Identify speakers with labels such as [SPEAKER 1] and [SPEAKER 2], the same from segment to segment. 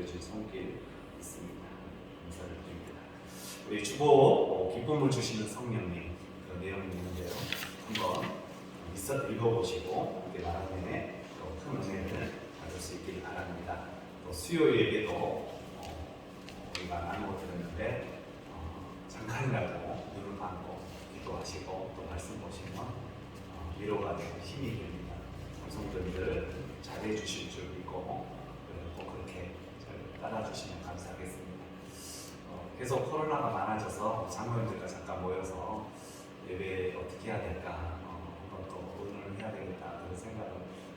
[SPEAKER 1] 주신 손길 있습니다. 감사를 드립니다. 우리 주보 기쁨을 주시는 성령님 그 내용이 있는데요. 한번 읽어보시고 함께 나름의 큰 은혜를 받을 수 있기를 바랍니다. 또 수요 예배도 우리가 나누어 들었는데 잠깐이라도 눈을 감고 기도하시고 또 말씀 보시면 위로가 되고 힘이 됩니다. 성도님들 잘해 주실 줄 믿고 꼭 그렇게 잘 따라주시면 감사하겠습니다. 계속 코로나가 많아져서 장로님들과 잠깐 모여서 예배 어떻게 해야 될까 한번 또 의논을 해야 되겠다 그런 생각을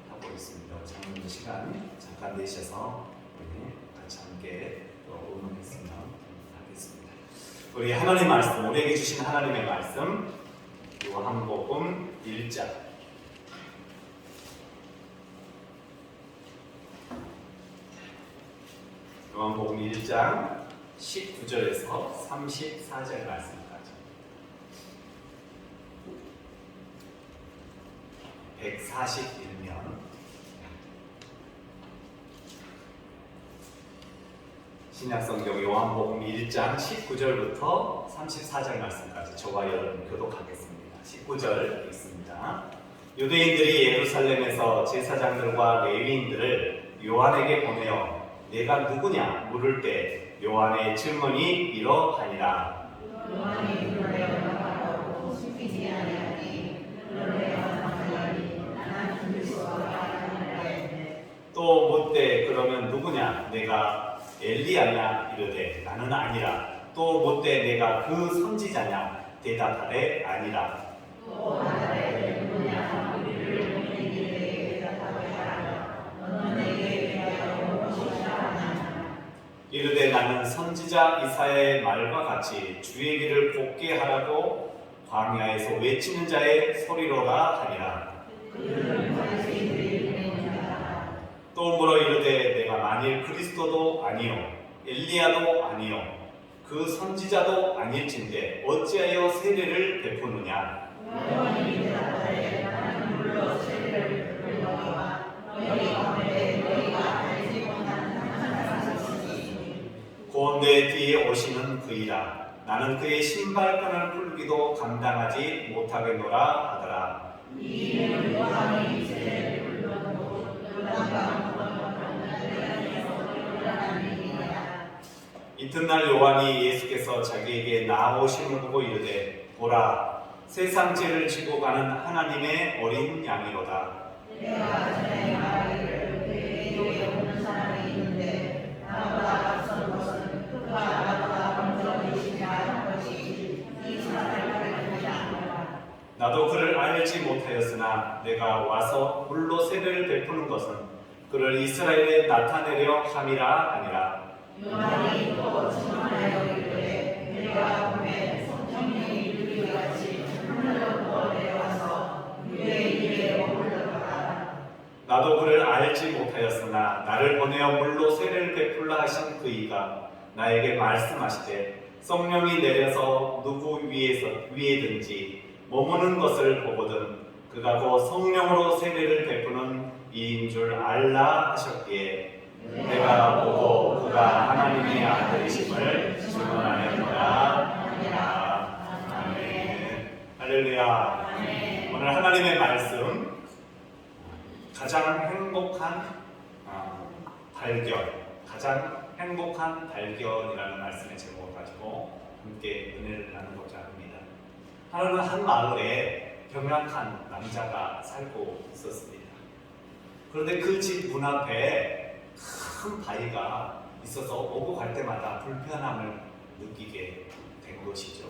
[SPEAKER 1] 하고 있습니다. 장로님들 시간 잠깐 내셔서 같이 함께 또 의논했으면 하겠습니다. 우리 하나님 말씀, 우리에게 주신 하나님의 말씀 요한복음 1장 요한복음 1장 19절에서 34절 말씀까지 141면 신약성경 요한복음 1장 19절부터 34절 말씀까지 저와 여러분 교독하겠습니다. 19절 읽습니다. 유대인들이 예루살렘에서 제사장들과 레위인들을 요한에게 보내어 내가 누구냐 물을 때 요한의 질문이 이러하니라.
[SPEAKER 2] 요한이 그를 영접하고 숨기지 아니하니 그를 영접하니 나는 그리스도가 아니라 했네.
[SPEAKER 1] 또 묻되 그러면 누구냐 내가 엘리야냐 이르되 나는 아니라. 또 묻되 내가 그 선지자냐 대답하되 아니라.
[SPEAKER 2] 또 말하되 누구냐 우리를 보낸 이에게 대답하게 하라. 너는 내게 대하여 무엇이라 하느냐.
[SPEAKER 1] 이르되 나는 선지자 이사야의 말과 같이 주의 길을 곱게 하라고 광야에서 외치는 자의 소리로라 하니라.
[SPEAKER 2] 그들은 바리새인들이 보낸 자라.
[SPEAKER 1] 또 물어 이르되 내가 만일 그리스도도 아니요 엘리야도 아니요 그 선지자도 아닐진데 어찌하여 세례를 베푸느냐.
[SPEAKER 2] 요한이 대답하되 나는 물로 세례를 베푸노니와 너희 가운데 너희가 알지 못하는 한 사람이 있으니
[SPEAKER 1] 곧 내 뒤에 오시는 그이라. 나는 그의 신발끈을 풀기도 감당하지 못하겠노라 하더라.
[SPEAKER 2] 이 일은 요한이 세례를 베푸고 요단강
[SPEAKER 1] 이튿날 요한이 예수께서 자기에게 나오심을 보고 이르되 보라 세상 죄를 지고 가는 하나님의 어린 양이로다.
[SPEAKER 2] 내가 전에 말하기를 그에게 오는 사람이 있는데 나보다 앞선 것은 그가 나보다 먼저 계시냐 한 것이 이 사람을 보지 않노라.
[SPEAKER 1] 나도 그를 알지 못하였으나 내가 와서 물로 세례를 베푸는 것은 그를 이스라엘에 나타내려 함이라 아니라.
[SPEAKER 2] 요한이 또 증언하여 이르되 내가 보매 성령이 이르기같이 하늘로부터 내려와서 그의 입에 머물렀더라.
[SPEAKER 1] 나도 그를 알지 못하였으나 나를 보내어 물로 세례를 베풀라 하신 그이가 나에게 말씀하시되 성령이 내려서 누구 위에든지 머무는 것을 보거든 그가 곧 성령으로 세례를 베푸는 이인 줄 알라 하셨기에 내가 보고 그가 하나님의 아들이심을 증언하였노라. 아멘. 할렐루야. 오늘 하나님의 말씀 가장 행복한 발견, 가장 행복한 발견이라는 말씀의 제목을 가지고 함께 은혜를 나누고자 합니다. 하나는 한 마을에 병약한 남자가 살고 있었습니다. 그런데 그 집 문 앞에 큰 바위가 있어서 오고 갈 때마다 불편함을 느끼게 된 것이죠.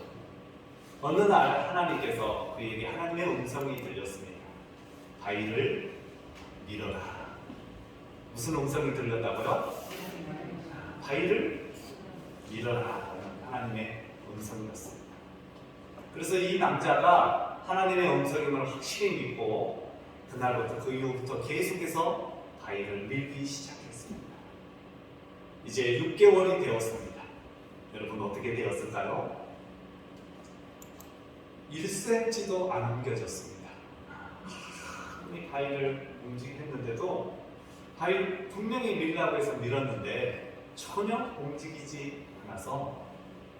[SPEAKER 1] 어느 날 하나님께서 그에게 하나님의 음성이 들렸습니다. 바위를 밀어라. 무슨 음성이 들렸다고요? 바위를 밀어라. 하나님의 음성이었습니다. 그래서 이 남자가 하나님의 음성임을 확실히 믿고 그날부터 그 이후부터 계속해서 바위를 밀기 시작했습니다. 이제 6개월이 되었습니다. 여러분 어떻게 되었을까요? 1cm도 안 옮겨졌습니다. 이 바위를 움직였는데도 바위 분명히 밀라고 해서 밀었는데 전혀 움직이지 않아서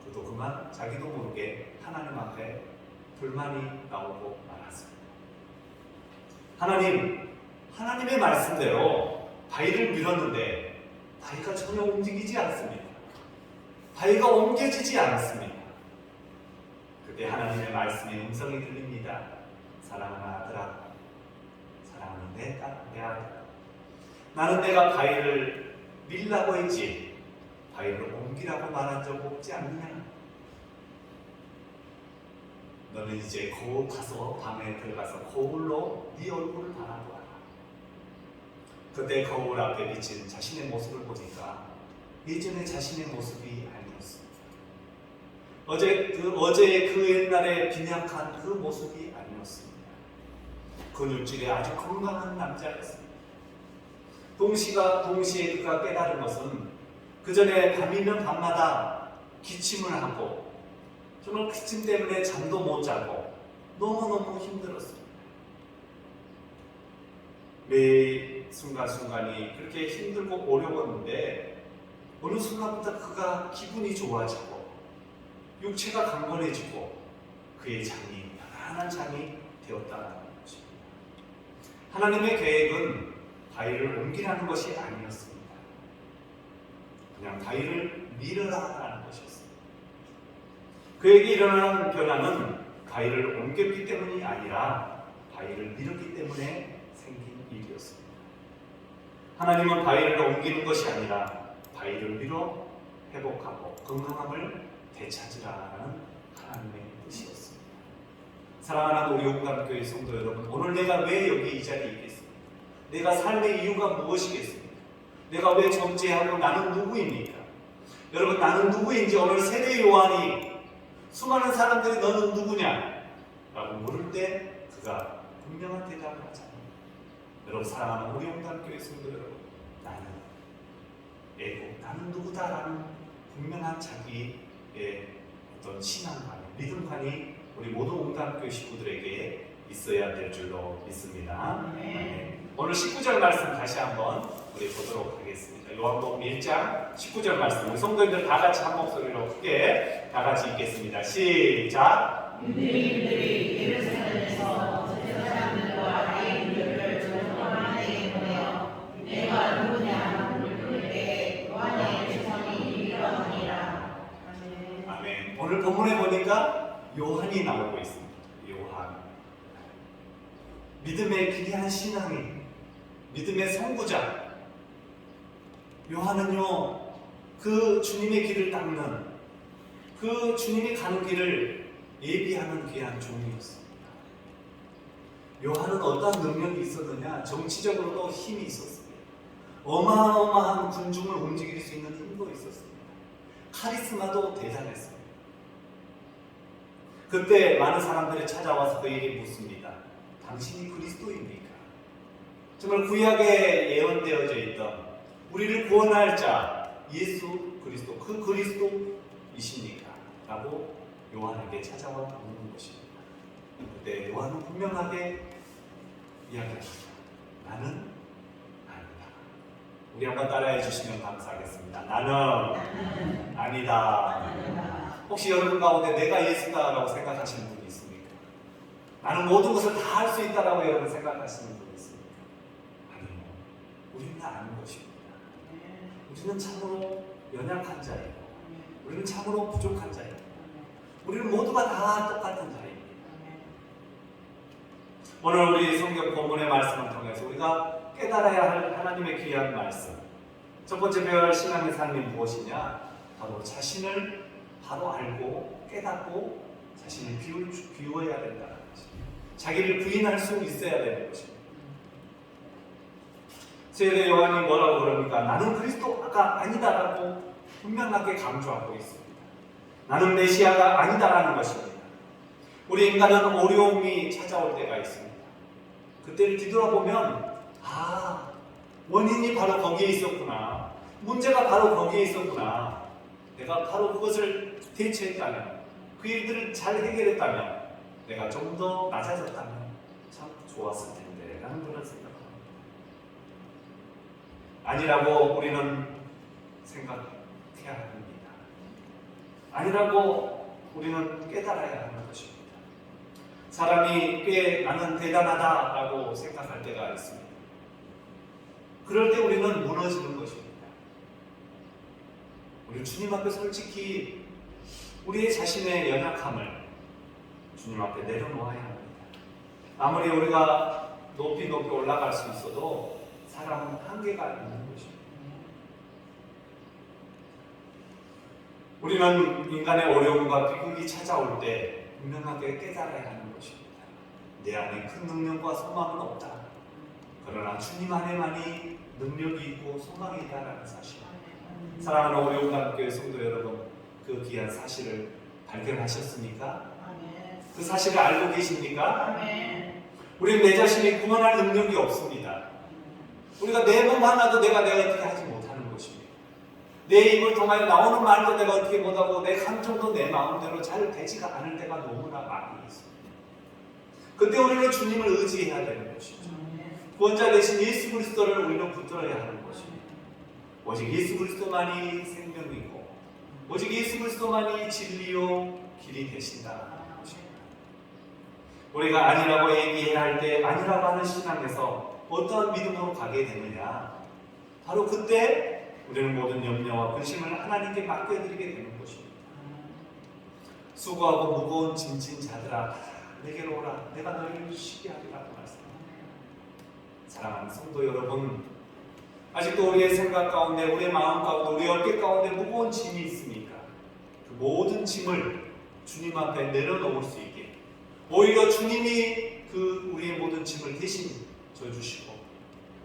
[SPEAKER 1] 그도 그만 자기도 모르게 하나님 앞에 불만이 나오고 말았습니다. 하나님의 말씀대로 바위를 밀었는데 바위가 전혀 움직이지 않습니다. 바위가 옮겨지지 않습니다. 그때 하나님의 말씀의 음성이 들립니다. 사랑하는 아들아, 사랑하는 내 아들아, 나는 내가 바위를 밀라고 했지 바위를 옮기라고 말한 적 없지 않느냐? 너는 이제 거울 가서 방에 들어가서 거울로 네 얼굴을 바라보아라. 그때 거울 앞에 비친 자신의 모습을 보니까 예전에 자신의 모습이 아니었습니다. 어제의 그 옛날에 빈약한 그 모습이 아니었습니다. 근육질의 아주 건강한 남자였습니다. 동시에 그가 깨달은 것은 그 전에 밤이면 밤마다 기침을 하고 정말 기침 때문에 잠도 못 자고 너무너무 힘들었습니다. 매일 순간순간이 그렇게 힘들고 어려웠는데 어느 순간부터 그가 기분이 좋아지고 육체가 강건해지고 그의 장이 편안한 장이 되었다는 것입니다. 하나님의 계획은 바위를 옮기라는 것이 아니었습니다. 그냥 바위를 밀으라는 것이었습니다. 그에게 일어난 변화는 바위를 옮겼기 때문이 아니라 바위를 밀었기 때문에 생긴 일이었습니다. 하나님은 바위를 옮기는 것이 아니라 바위를 밀어 회복하고 건강함을 되찾으라는 하나님의 뜻이었습니다. 사랑하는 우리 온감교회 성도 여러분, 오늘 내가 왜 여기 이 자리에 있겠습니까? 내가 삶의 이유가 무엇이겠습니까? 내가 왜 존재하고 나는 누구입니까? 여러분, 나는 누구인지 오늘 세례 요한이 수많은 사람들이 너는 누구냐? 라고 물을 때 그가 분명한 대답을 하잖아요. 여러분, 사랑하는 우리 온감교회 성도 여러분, 나는 누구다라는 분명한 자기의 어떤 신앙관, 믿음관이 우리 모든 온감교회 식구들에게 있어야 될 줄로 믿습니다. 오늘 19절 말씀 다시 한번 우리 보도록 하겠습니다. 요한복음 1장 19절 말씀, 우리 성도님들 다 같이 한 목소리로 크게 다 같이 읽겠습니다. 시작.
[SPEAKER 2] 유대인들이 예루살렘에서 제사장들과 라이인들을 정탐하게 보내어 내가 누구냐 물을 때 요한의 주성이 이러하니라.
[SPEAKER 1] 아멘. 오늘 본문에 보니까 요한이 나오고 있습니다. 요한. 믿음의 기이한 신앙인, 믿음의 선구자. 요한은요, 그 주님의 길을 닦는, 그 주님이 가는 길을 예비하는 귀한 종이었습니다. 요한은 어떠한 능력이 있었느냐? 정치적으로도 힘이 있었습니다. 어마어마한 군중을 움직일 수 있는 힘도 있었습니다. 카리스마도 대단했습니다. 그때 많은 사람들이 찾아와서 그에게 묻습니다. 당신이 그리스도입니까? 정말 구약에 예언되어져 있던 우리를 구원할 자 예수 그리스도, 그 그리스도이십니까? 라고 요한에게 찾아와 묻는 것입니다. 그때 요한은 분명하게 이야기합니다. 나는 아니다. 우리 한번 따라해 주시면 감사하겠습니다. 나는 아니다. 혹시 여러분 가운데 내가 예수다라고 생각하시는 분이 있습니까? 나는 모든 것을 다 할 수 있다라고 여러분 생각하시는 분이 있습니까? 아니요. 우리는 아는 것입니다. 우리는 참으로 연약한 자이고, 우리는 참으로 부족한 자이고, 우리는 모두가 다 똑같은 자입니다. 오늘 우리 성경 본문의 말씀을 통해서 우리가 깨달아야 할 하나님의 귀한 말씀. 첫 번째 배울 신앙의 삶이 무엇이냐? 바로 자신을 바로 알고 깨닫고 자신을 비워야 된다는 것입니다. 자기를 부인할 수 있어야 되는 것입니다. 세례 요한이 뭐라고 그럽니까? 나는 그리스도가 아니다라고 분명하게 강조하고 있습니다. 나는 메시아가 아니다라는 것입니다. 우리 인간은 어려움이 찾아올 때가 있습니다. 그때를 뒤돌아보면 원인이 바로 거기에 있었구나. 문제가 바로 거기에 있었구나. 내가 바로 그것을 대처했다면, 그 일들을 잘 해결했다면, 내가 좀 더 낮아졌다면 참 좋았을 텐데 라는 그런 생각합니다. 아니라고 우리는 생각해야 합니다. 아니라고 우리는 깨달아야 하는 것입니다. 사람이 꽤 나는 대단하다라고 생각할 때가 있습니다. 그럴 때 우리는 무너지는 것입니다. 우리 주님 앞에 솔직히 우리의 자신의 연약함을 주님 앞에 내려놓아야 합니다. 아무리 우리가 높이 올라갈 수 있어도 사람은 한계가 있는 것입니다. 우리는 인간의 어려움과 비극이 찾아올 때 분명하게 깨달아야 하는 것입니다. 내 안에 큰 능력과 소망은 없다. 그러나 주님 안에만이 능력이 있고 소망이 있다는 사실. 사랑하는 우리 온감교회 성도 여러분, 그 귀한 사실을 발견하셨습니까? 그 사실을 알고 계십니까? 우리는 내 자신이 구원할 능력이 없습니다. 우리가 내 몸 하나도 내가 어떻게 하지 못하는 것입니다. 내 입을 통하여 나오는 말도 내가 어떻게 못하고 내 감정도 내 마음대로 잘 되지가 않을 때가 너무나 많이 있습니다. 그때 우리는 주님을 의지해야 되는 것이죠. 구원자 대신 예수 그리스도를 우리는 붙들어야 하는 것입니다. 오직 예수 그리스도만이 생명이고 오직 예수 그리스도만이 진리요 길이 되신다. 우리가 아니라고 얘기해야 할 때 아니라고 하는 신앙에서 어떠한 믿음으로 가게 되느냐, 바로 그때 우리는 모든 염려와 근심을 하나님께 맡겨드리게 되는 것입니다. 수고하고 무거운 짐진 자들아 내게로 오라, 내가 너희를 쉬게 하리라고 말씀합니다. 사랑하는 성도 여러분, 아직도 우리의 생각 가운데, 우리의 마음 가운데, 우리의 어깨 가운데 무거운 짐이 있습니까? 그 모든 짐을 주님 앞에 내려놓을 수 있게, 오히려 주님이 그 우리의 모든 짐을 대신 져주시고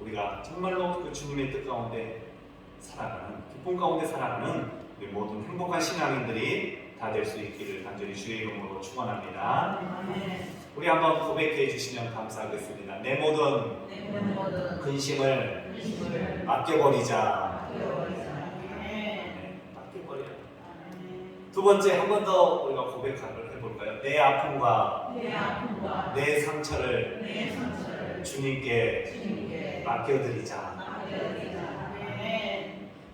[SPEAKER 1] 우리가 정말로 그 주님의 뜻 가운데 살아가는, 기쁨 가운데 살아가는 우리 모든 행복한 신앙인들이 다 될 수 있기를 간절히 주의 이름으로 축원합니다. 우리 한번 고백해 주시면 감사하겠습니다. 내 모든 근심을 맡겨버리자. 맡겨버려야. 두 번째, 한 번 더 우리가 고백을 해볼까요? 내 아픔과 내 상처를 주님께 맡겨드리자.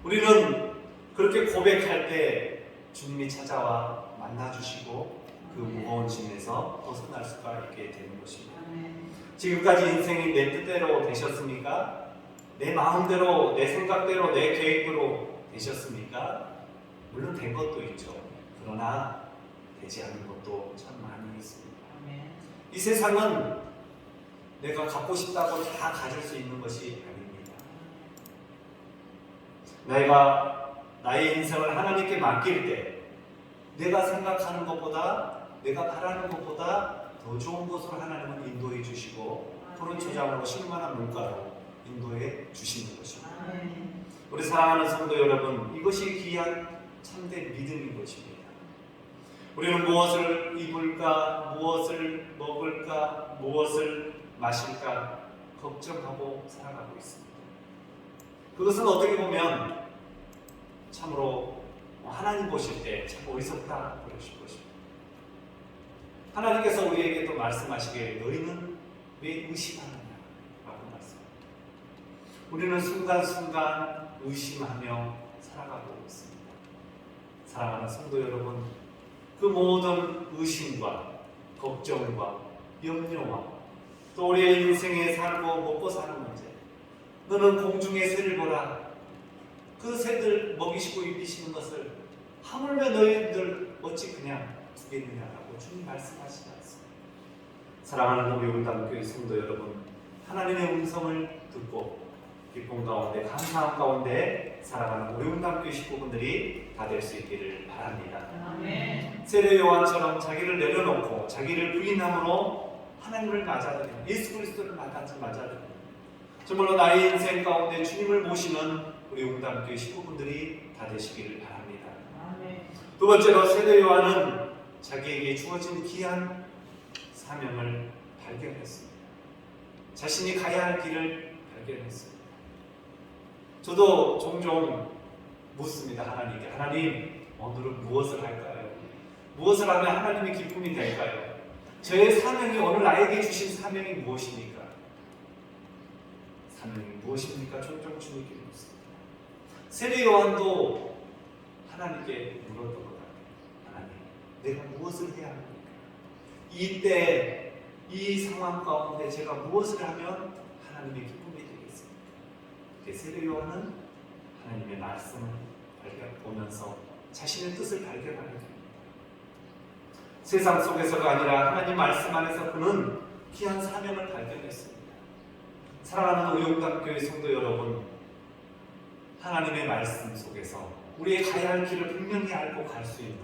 [SPEAKER 1] 우리는 그렇게 고백할 때 주님이 찾아와 만나주시고 그 무거운 짐에서 벗어날 수가 있게 되는 것입니다. 지금까지 인생이 내 뜻대로 되셨습니까? 내 마음대로, 내 생각대로, 내 계획대로 되셨습니까? 물론 된 것도 있죠. 그러나 되지 않은 것도 참 많이 있습니다. 이 세상은 내가 갖고 싶다고 다 가질 수 있는 것이 아닙니다. 내가 나의 인생을 하나님께 맡길 때 내가 생각하는 것보다, 내가 바라는 것보다 더 좋은 곳으로 하나님은 인도해 주시고 푸른 초장으로 충만한 물가로 인도해 주시는 것입니다. 우리 사랑하는 성도 여러분, 이것이 귀한 참된 믿음인 것입니다. 우리는 무엇을 입을까, 무엇을 먹을까, 무엇을 마실까 걱정하고 살아가고 있습니다. 그것은 어떻게 보면 참으로 하나님 보실 때 참 어리석다 그러실 것입니다. 하나님께서 우리에게 또 말씀하시기에 너희는 왜 의심하느냐 라고 말씀합니다. 우리는 순간순간 의심하며 살아가고 있습니다. 사랑하는 성도 여러분, 그 모든 의심과 걱정과 염려와 또 우리의 인생에 살고 먹고 사는 문제, 너는 공중의 새를 보라, 그 새들 먹이시고 입히시는 것을 하물며 너희들 어찌 그냥 두겠느냐라고 주님 말씀하시지 않습니다. 사랑하는 우리 온당교회 성도 여러분, 하나님의 음성을 듣고 기쁨 가운데 감사함 가운데 살아가는 우리 온당교회 식구분들이 다 될 수 있기를 바랍니다. 세례 요한처럼 자기를 내려놓고 자기를 부인함으로 하나님을 맞아들이는, 예수 그리스도를 맞아들이는, 정말로 나의 인생 가운데 주님을 모시는 우리 온당교회 식구분들이 다 되시기를 바랍니다. 두 번째로 세례 요한은 자기에게 주어진 귀한 사명을 발견했습니다. 자신이 가야 할 길을 발견했습니다. 저도 종종 묻습니다. 하나님께. 하나님, 오늘은 무엇을 할까요? 무엇을 하면 하나님의 기쁨이 될까요? 저의 사명이, 오늘 나에게 주신 사명이 무엇입니까? 사명이 무엇입니까? 종종 주님께 묻습니다. 세례 요한도 하나님께 물었던 것 같아요. 하나님, 내가 무엇을 해야 합니까? 이때 이 상황 가운데 제가 무엇을 하면 하나님의 기쁨이 되겠습니까? 세례 요한은 하나님의 말씀을 보면서 자신의 뜻을 발견하게 됩니다. 세상 속에서가 아니라 하나님 말씀 안에서 그는 귀한 사명을 발견했습니다. 사랑하는 의용단교회 성도 여러분, 하나님의 말씀 속에서 우리의 가야 할 길을 분명히 알고 갈 수 있는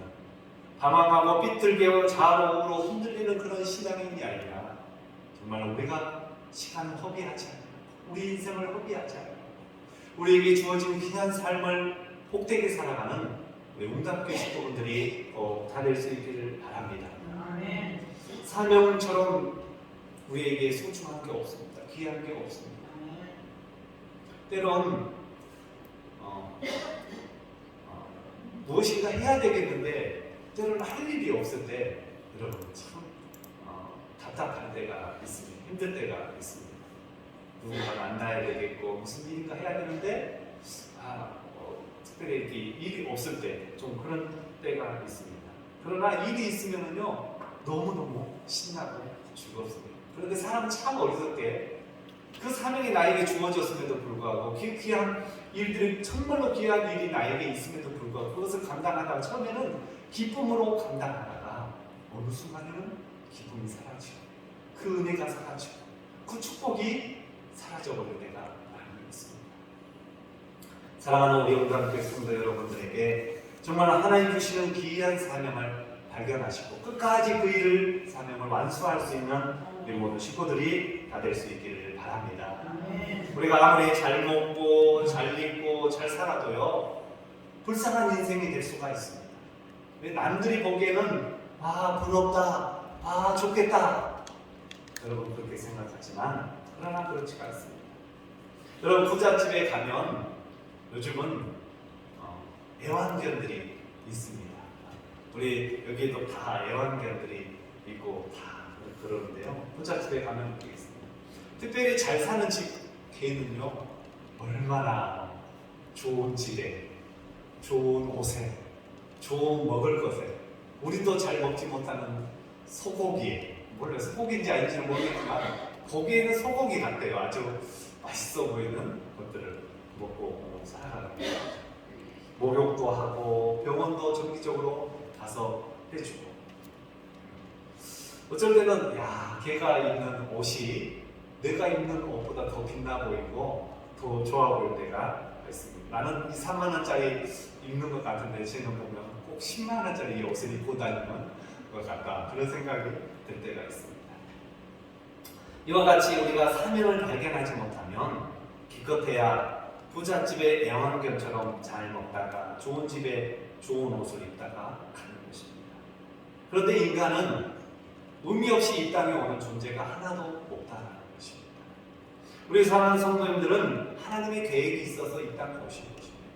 [SPEAKER 1] 방황하고 삐뚤게 좌우로 흔들리는 그런 신앙인이 아니라 정말 우리가 시간을 허비하지 않고 우리 인생을 허비하지 않고 우리에게 주어진 귀한 삶을 복되게 살아가는 우리 웅담교회 식구분들이 다 될 수 있기를 바랍니다.
[SPEAKER 2] 아멘.
[SPEAKER 1] 사명처럼 우리에게 소중한 게 없습니다. 귀한 게 없습니다. 때론 무엇인가 해야 되겠는데 때로는 할 일이 없을 때 여러분 참 답답할 때가 있습니다. 힘들 때가 있습니다. 누군가 만나야 되겠고 무슨 일인가 해야 되는데 특별히 이렇게 일이 없을 때 좀 그런 때가 있습니다. 그러나 일이 있으면은요 너무너무 신나고 즐겁습니다. 그런데 사람은 참 어리석게 그 사명이 나에게 주어졌음에도 불구하고 그 귀한 일들이 정말로 귀한 일이 나에게 있음에도 불구하고 그것을 감당하다가 처음에는 기쁨으로 감당하다가 어느 순간에는 기쁨이 사라지고 그 은혜가 사라지고 그 축복이 사라져버릴 때가 많이 있습니다. 사랑하는 우리 웅담교회 성도 여러분들에게 정말 하나님 주시는 귀한 사명을 발견하시고 끝까지 그 일을 사명을 완수할 수 있는 우리 모든 식구들이 다 될 수 있기를 바랍니다. 우리가 아무리 잘 먹고 잘 입고 잘 살아도요 불쌍한 인생이 될 수가 있습니다. 왜 남들이 보기에는 부럽다, 좋겠다 여러분 그렇게 생각하지만 그러나 그렇지가 않습니다. 여러분 부잣집에 가면 요즘은 애완견들이 있습니다. 우리 여기에도 다 애완견들이 있고 다 그러는데요. 부잣집에 가면 그게 있습니다. 특별히 잘 사는 집 개는요 얼마나 좋은 집에 좋은 옷에 좋은 먹을 것에 우리도 잘 먹지 못하는 소고기에 원래 소고기인지 아닌지는 모르겠지만 거기에는 소고기 같대요. 아주 맛있어 보이는 것들을 먹고 살아갑니다. 목욕도 하고 병원도 정기적으로 가서 해주고 어쩔 때는 걔가 입는 옷이 내가 입는 옷보다 더 빛나 보이고 더 좋아 보일 때가 있습니다. 나는 2, 3만 원짜리 입는 것 같은데 쟤는 보면 꼭 10만 원짜리 옷을 입고 다니는 것 같다 그런 생각이 들 때가 있습니다. 이와 같이 우리가 사명을 발견하지 못하면 기껏해야 부잣집의 애완견처럼 잘 먹다가 좋은 집에 좋은 옷을 입다가 가는 것입니다. 그런데 인간은 의미 없이 이 땅에 오는 존재가 하나도 없다는 것입니다. 우리 사랑하는 성도님들은 하나님의 계획이 있어서 이 땅에 오신 것입니다.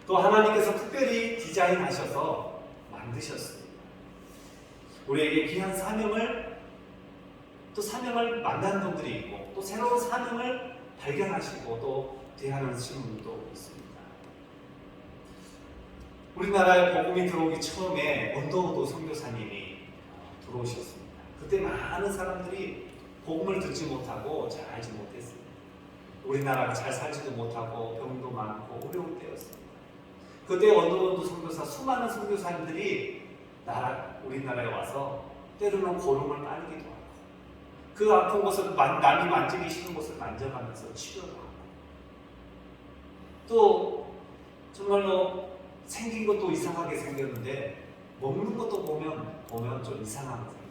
[SPEAKER 1] 또 하나님께서 특별히 디자인하셔서 만드셨습니다. 우리에게 귀한 사명을 또 사명을 만나는 분들이 있고 또 새로운 사명을 발견하시고 또 대하는 분도 있습니다. 우리나라에 복음이 들어오기 처음에 언더우드 선교사님이 들어오셨습니다. 그때 많은 사람들이 복음을 듣지 못하고 잘 알지 못했습니다. 우리나라가 잘 살지도 못하고 병도 많고 어려울 때였습니다. 그때 언더우드 선교사 수많은 선교사님들이 우리나라에 와서 때로는 고름을 빨기도 하고 그 아픈 곳을 남이 만지기 싫은 곳을 만져가면서 치료를 하고 또 정말로 생긴 것도 이상하게 생겼는데 먹는 것도 보면 좀 이상하게 생겨요.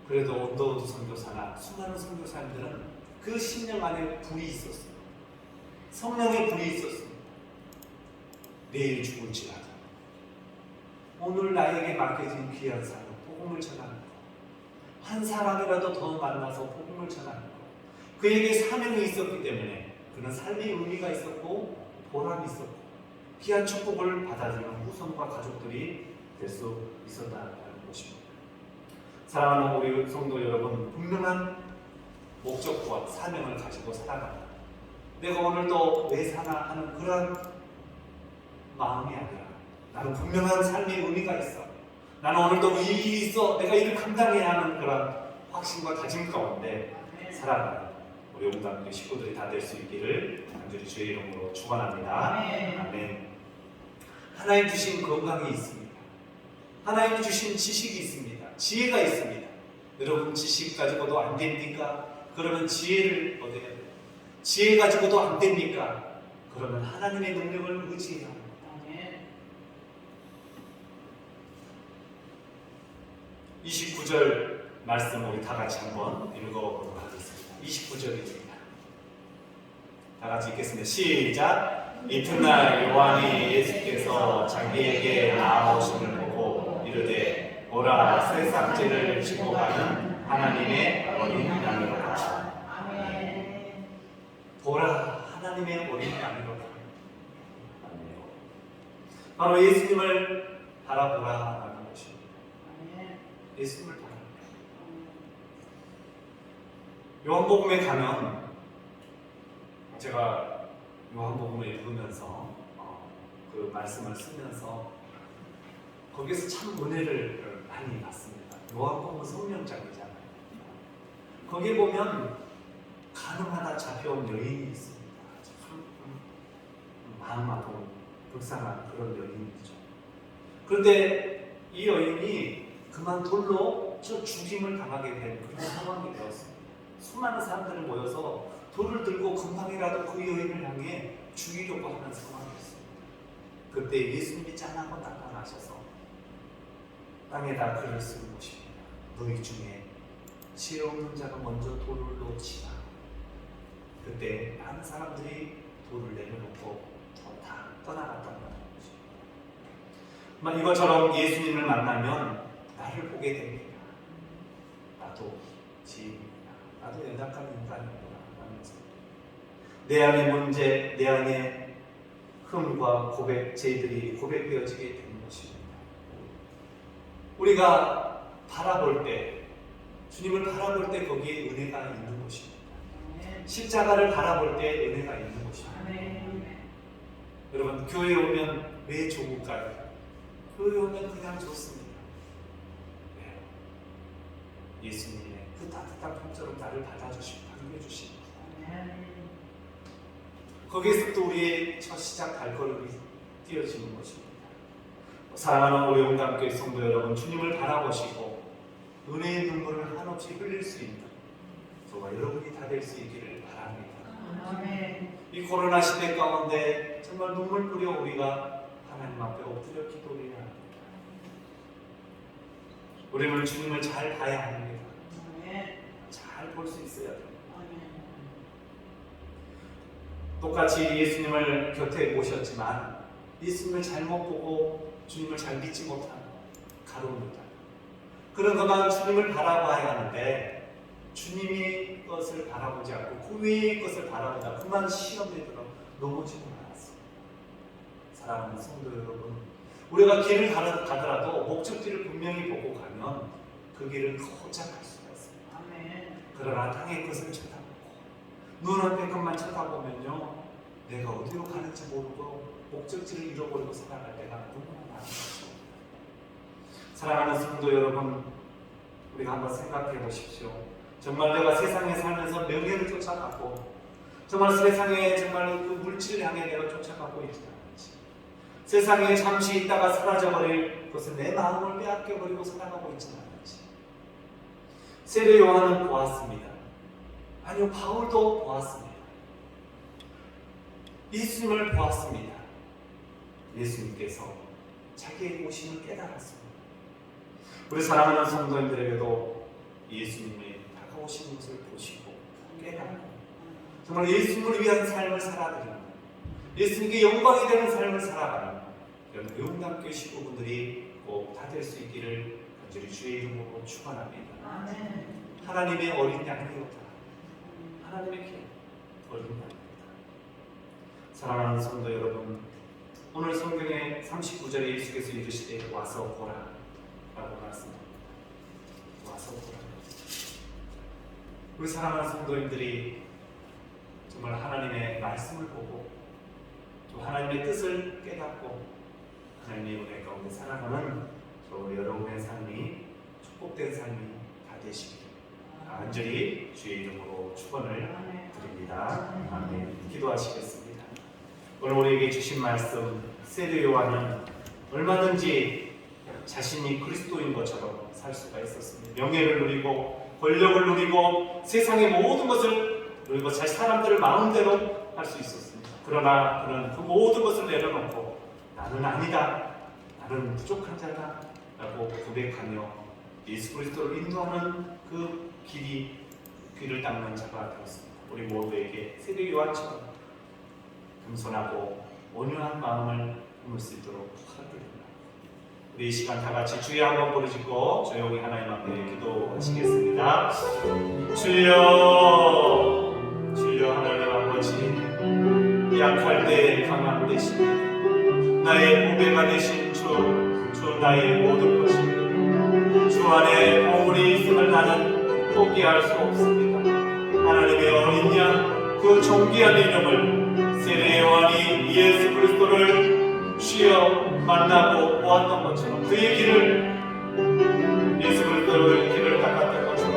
[SPEAKER 1] 그래도 언더우드 선교사나 수많은 선교사님들은 그 심령 안에 불이 있었어요. 성령의 불이 있었습니다. 내일 죽을지라도 오늘 나에게 맡겨진 귀한 사명, 복음을 전하는 것. 한 사람이라도 더 만나서 복음을 전하는 것. 그에게 사명이 있었기 때문에 그는 삶의 의미가 있었고 보람이 있었고 귀한 축복을 받아들이는 후손과 가족들이 될 수 있었다는 것입니다. 사랑하는 우리 성도 여러분, 분명한 목적과 사명을 가지고 살아간다. 내가 오늘도 왜 사나 하는 그런 마음이 아니라 나는 분명한 삶의 의미가 있어. 나는 오늘도 일이 있어. 내가 이를 감당해야 하는 그런 확신과 다짐 가운데 살아가는 우리 온갖 식구들이 다 될 수 있기를 간절히 주의 이름으로 축원합니다. 아멘. 하나님 주신 건강이 있습니다. 하나님 주신 지식이 있습니다. 지혜가 있습니다. 여러분 지식 가지고도 안 됩니까? 그러면 지혜를 얻어야 돼요. 지혜 가지고도 안 됩니까? 그러면 하나님의 능력을 의지해야 합니다. 29절 말씀 우리 다 같이 한번 읽어보도록 하겠습니다. 29절입니다. 다 같이 읽겠습니다. 시작! 이튿날 요한이 예수께서 자기에게 나아오심을 보고 이르되 보라 새 삭제를 지고 가는 하나님의 어린 양이로다. 보라 하나님의 어린 양이로다. 바로 예수님을 바라보라라는 것입니다. 예수님을 바라보라. 요한복음에 가면 제가 요한복음을 읽으면서 그 말씀을 쓰면서 거기서 참 은혜를 많이 받습니다. 요한복음은 성령장이잖아요. 거기에 보면 가늠하다 잡혀온 여인이 있습니다. 참 마음 아픈 불쌍한 그런 여인이죠. 그런데 이 여인이 그만 돌로 죽임을 당하게 된 그런 상황이 되었습니다. 수많은 사람들이 모여서 돌을 들고 금방이라도 그 여인을 향해 죽이려고 하는 상황이었습니다. 그때 예수님이 짠하고 나타나셔서 땅에다 글을 쓰는 것입니다. 너희 중에 지혜 없는 자가 먼저 돌을 놓치라. 그때 많은 사람들이 돌을 내려놓고 다 떠나갔다는 것입니다. 이것처럼 예수님을 만나면 나를 보게 됩니다. 나도 지혜입니다. 나도 연약한 인간이구나 하면서 내 안의 문제, 내 안의 흠과 고백, 죄들이 고백되어지게 되는 것입니다. 우리가 바라볼 때, 주님을 바라볼 때 거기에 은혜가 있는 것입니다. 십자가를 바라볼 때 은혜가 있는 것입니다. 여러분 교회에 오면 왜 좋을까요? 교회에 오면 그냥 좋습니다. 예수님의 그 따뜻한 품처럼 나를 받아주시고 반겨주십니다. 거기에서 또 우리의 첫 시작 발걸음이 띄어지는 것입니다. 사랑하는 우리 온당교회 성도 여러분, 주님을 바라보시고 은혜의 눈물을 한없이 흘릴 수 있는 저와 여러분이 다 될 수 있기를 바랍니다. 이 코로나 시대 가운데 정말 눈물 뿌려 우리가 하나님 앞에 엎드려 기도해야 합니다. 우리는 주님을 잘 봐야 합니다. 잘 볼 수 있어야 됩니다. 똑같이 예수님을 곁에 모셨지만 예수님을 잘못 보고 주님을 잘 믿지 못한 가룟유다. 그런 것만 주님을 바라봐야 하는데 주님의 것을 바라보지 않고 그 외의 것을 바라보다 그만 시험에 들어 넘어지고 말았습니다. 사랑하는 성도 여러분, 우리가 길을 가더라도 목적지를 분명히 보고 가면 그 길을 도착할 수가 있습니다. 그러나 땅의 것을 쳐다보고 눈앞의 것만 쳐다보면요, 내가 어디로 가는지 모르고 목적지를 잃어버리고 살아갈 때가 너무나 많은 것입니다. 사랑하는 성도 여러분, 우리가 한번 생각해 보십시오. 정말 내가 세상에 살면서 명예를 쫓아가고 정말 세상에 정말 그 물질을 향해 내가 쫓아가고 있지 않은지, 세상에 잠시 있다가 사라져버릴 것을 내 마음을 빼앗겨버리고 살아가고 있지 않은지. 세례 요한은 보았습니다. 아니요, 바울도 보았습니다. 예수님을 보았습니다. 예수님께서 자기의 오심을 깨달았습니다. 우리 사랑하는 성도님들에게도 예수님의 다가오신 것을 보시고 깨닫고 정말 예수님을 위한 삶을 살아드리는, 예수님께 영광이 되는 삶을 살아가는 이런 용담교회 식구분들이 꼭 다 될 수 있기를 간절히 주의 이름으로 축원합니다. 하나님의 어린 양이로다. 하나님의 어린 양이로다. 사랑하는 성도 여러분, 오늘 성경의 39절에 예수께서 이르시되 와서 보라 라고 말씀합니다. 와서 보라. 우리 사랑하는 성도님들이 정말 하나님의 말씀을 보고 또 하나님의 뜻을 깨닫고 하나님의 은혜 가운데 살아가는 저 여러분의 삶이 축복된 삶이 다 되시길 간절히 주의 이름으로 축원을 드립니다. 아멘. 기도하시겠습니다. 오늘 우리에게 주신 말씀 세례 요한은 얼마든지 자신이 그리스도인 것처럼 살 수가 있었습니다. 명예를 누리고 권력을 누리고 세상의 모든 것을 누리고 자신 사람들을 마음대로 할 수 있었습니다. 그러나 그는 그 모든 것을 내려놓고 나는 아니다, 나는 부족한 자다 라고 고백하며 예수 그리스도를 인도하는 그 길을 닦는 자가 되었습니다. 우리 모두에게 세례 요한처럼 겸손하고 온유한 마음을 품을 수 있도록 축복드립니다. 우리 이 시간 다 같이 주여 한번 부르짖고 조용히 하나님 앞에 기도하시겠습니다. 주여, 주여 하나님 아버지, 약할 때 강함 되십니다. 나의 보배가 되신 주 나의 모든 것입니다. 주 안에 보물이 있음을 나는 포기할 수 없습니다. 하나님의 어린 양 그 존귀한 이름을 세례 요한이 예수 그리스도를 주여 만나고 보았던 것처럼 그의 길을 예수 그리스도의 길을 닦았던 것처럼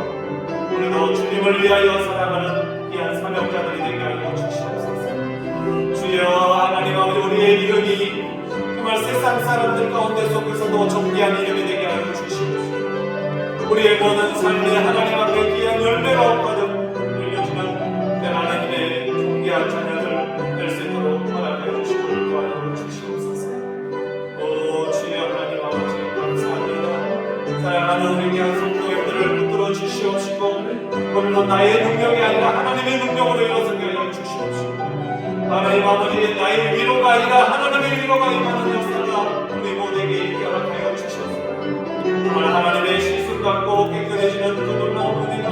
[SPEAKER 1] 우리도 주님을 위하여 살아가는 귀한 사명자들이 되게 하여 주시옵소서. 주여 하나님 아버지, 우리의 이름이 정말 세상 사람들 가운데 속에서도 존귀한 이름이 되게 하여 주시옵소서. 우리의 모든 삶에 하나님 앞에 귀한 열매가 없거든 열려지는 하나님의 존귀한 자녀들 될 수 있도록 허락하여 주시고 인도하여 주시옵소서. 오 주여 하나님 아버지 감사합니다. 사랑하는 우리 귀한 성도님들을 붙들어 주시옵시고 오늘도 나의 능력이 아니라 하나님의 능력으로 일어서게 하여 주시옵시고 하나님 아버지 나의 위로가 아니라 하나님의 위로가 임하는 역사가 우리 모두에게 있게 허락하여 주시옵소서. 정말 하나님의 시술 갖고 깨끗해지는 그 놀라운 은혜가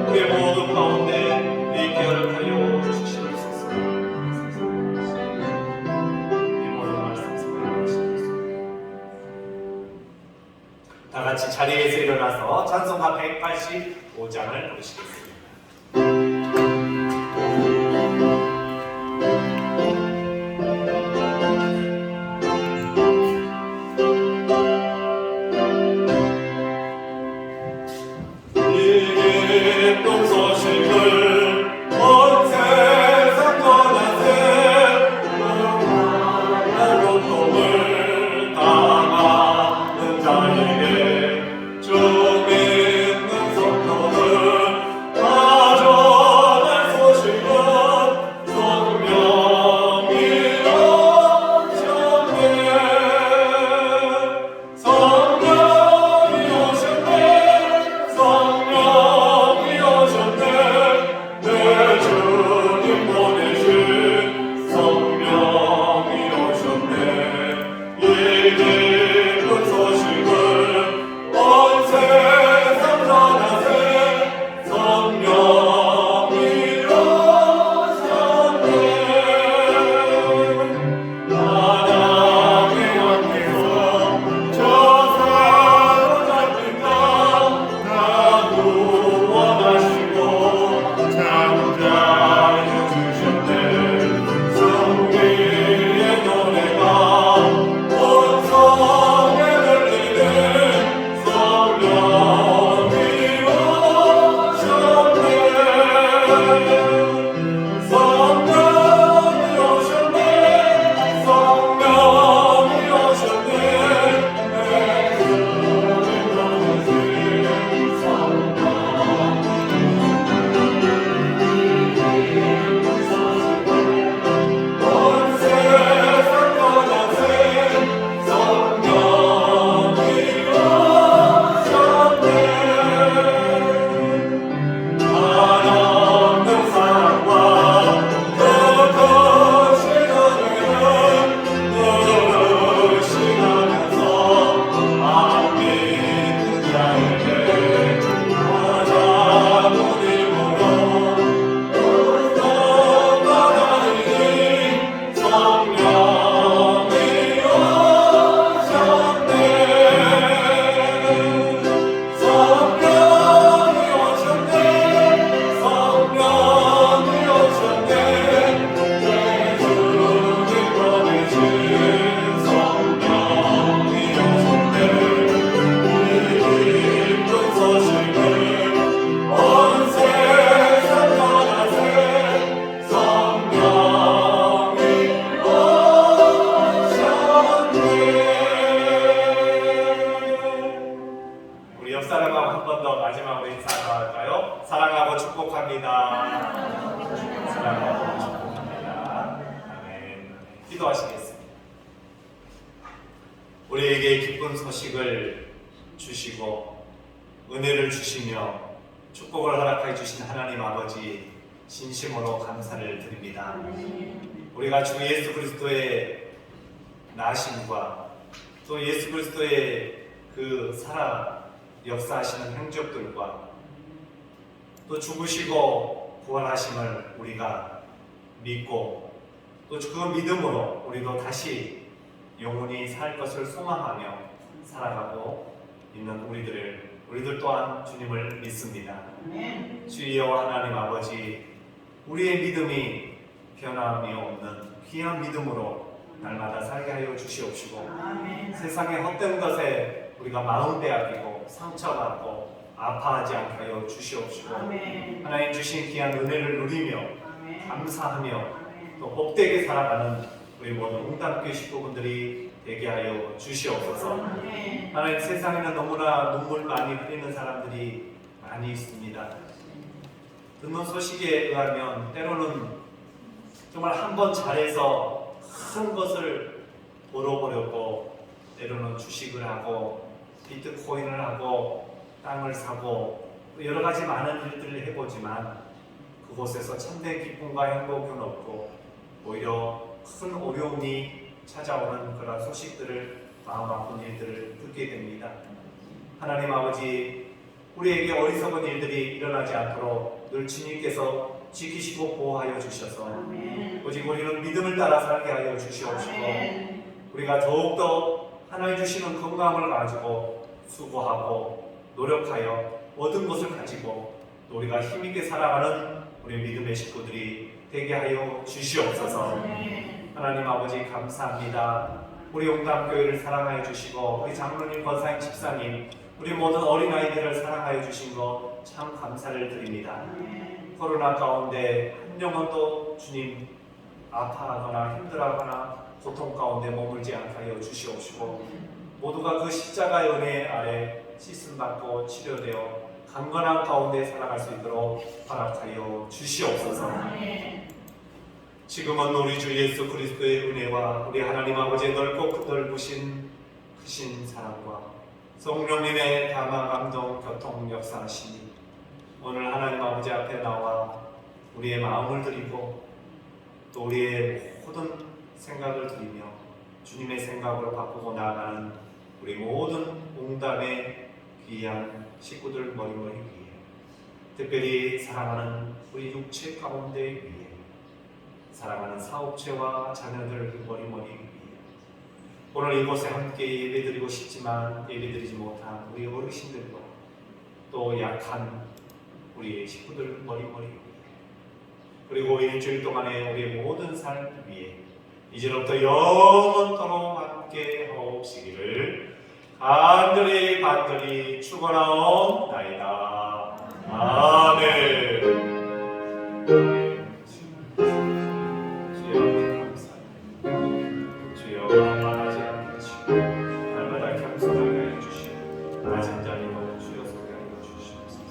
[SPEAKER 1] 우리 모두 가운데 있게 허락하여 주시옵소서. 이 모든 말씀 승리하시옵소서. 다 같이 자리에서 일어나서 찬송가 185장을 부르시겠습니다. 우리에게 기쁜 소식을 주시고 은혜를 주시며 축복을 허락해 주신 하나님 아버지 진심으로 감사를 드립니다. 우리가 주 예수 그리스도의 나심과 또 예수 그리스도의 그 살아 역사하시는 행적들과 또 죽으시고 부활하심을 우리가 믿고 또 그 믿음으로 우리도 다시 영원히 살 것을 소망하며 살아가고 있는 우리들 또한 주님을 믿습니다. 주여 하나님 아버지, 우리의 믿음이 변함이 없는 귀한 믿음으로 날마다 살게 하여 주시옵시고 세상의 헛된 것에 우리가 마음 빼앗기고 상처받고 아파하지 않게 하여 주시옵시고 하나님 주신 귀한 은혜를 누리며 감사하며 또 복되게 살아가는 우리 모든 웅담교회 식구분들이 되게 하여 주시옵소서. 하나님 세상에는 너무나 눈물 많이 흘리는 사람들이 많이 있습니다. 듣는 소식에 의하면 때로는 정말 한번 잘해서 큰 것을 벌어보려고 때로는 주식을 하고 비트코인을 하고 땅을 사고 여러 가지 많은 일들을 해보지만 그곳에서 참된 기쁨과 행복은 없고 오히려 큰 어려움이 찾아오는 그런 소식들을 마음 아픈 일들을 듣게 됩니다. 하나님 아버지, 우리에게 어리석은 일들이 일어나지 않도록 늘 주님께서 지키시고 보호하여 주셔서 오직 우리는 믿음을 따라 살게 하여 주시옵시고 우리가 더욱더 하나님 주시는 건강을 가지고 수고하고 노력하여 모든 것을 가지고 또 우리가 힘있게 살아가는 우리 믿음의 식구들이 되게 하여 주시옵소서. 하나님 아버지 감사합니다. 우리 용담교회를 사랑하여 주시고 우리 장로님, 권사님, 집사님, 우리 모든 어린아이들을 사랑하여 주신 것 참 감사를 드립니다. 코로나 가운데 한 영혼도 주님 아파하거나 힘들어하거나 고통 가운데 머물지 않게 하여 주시옵시고 모두가 그 십자가의 은혜 아래 씻음받고 치료되어 강건한 가운데 살아갈 수 있도록 허락하여 주시옵소서. 지금은 우리 주 예수 그리스도의 은혜와 우리 하나님 아버지의 넓고 넓으신 크신 사랑과 성령님의 담화 감동 교통 역사하시니 오늘 하나님 아버지 앞에 나와 우리의 마음을 드리고 또 우리의 모든 생각을 드리며 주님의 생각으로 바꾸고 나아가는 우리 모든 웅담의 귀한 식구들 머리머리 위에 특별히 사랑하는 우리 육체 가운데 위에 사랑하는 사업체와 자녀들 머리머리 위에 오늘 이곳에 함께 예배드리고 싶지만 예배드리지 못한 우리 어르신들과 또 약한 우리 식구들 머리머리 위에 그리고 일주일 동안의 우리의 모든 삶 위에 이제부터 영원토록 함께 하옵시기를 간절히 축원하옵나이다. 아멘. 주여 감사합니다. 주여 만하지 않게 주시고 날마다 겸손하게 하여 주시고 낮은 자리로 주여 소개하여 주시옵소서.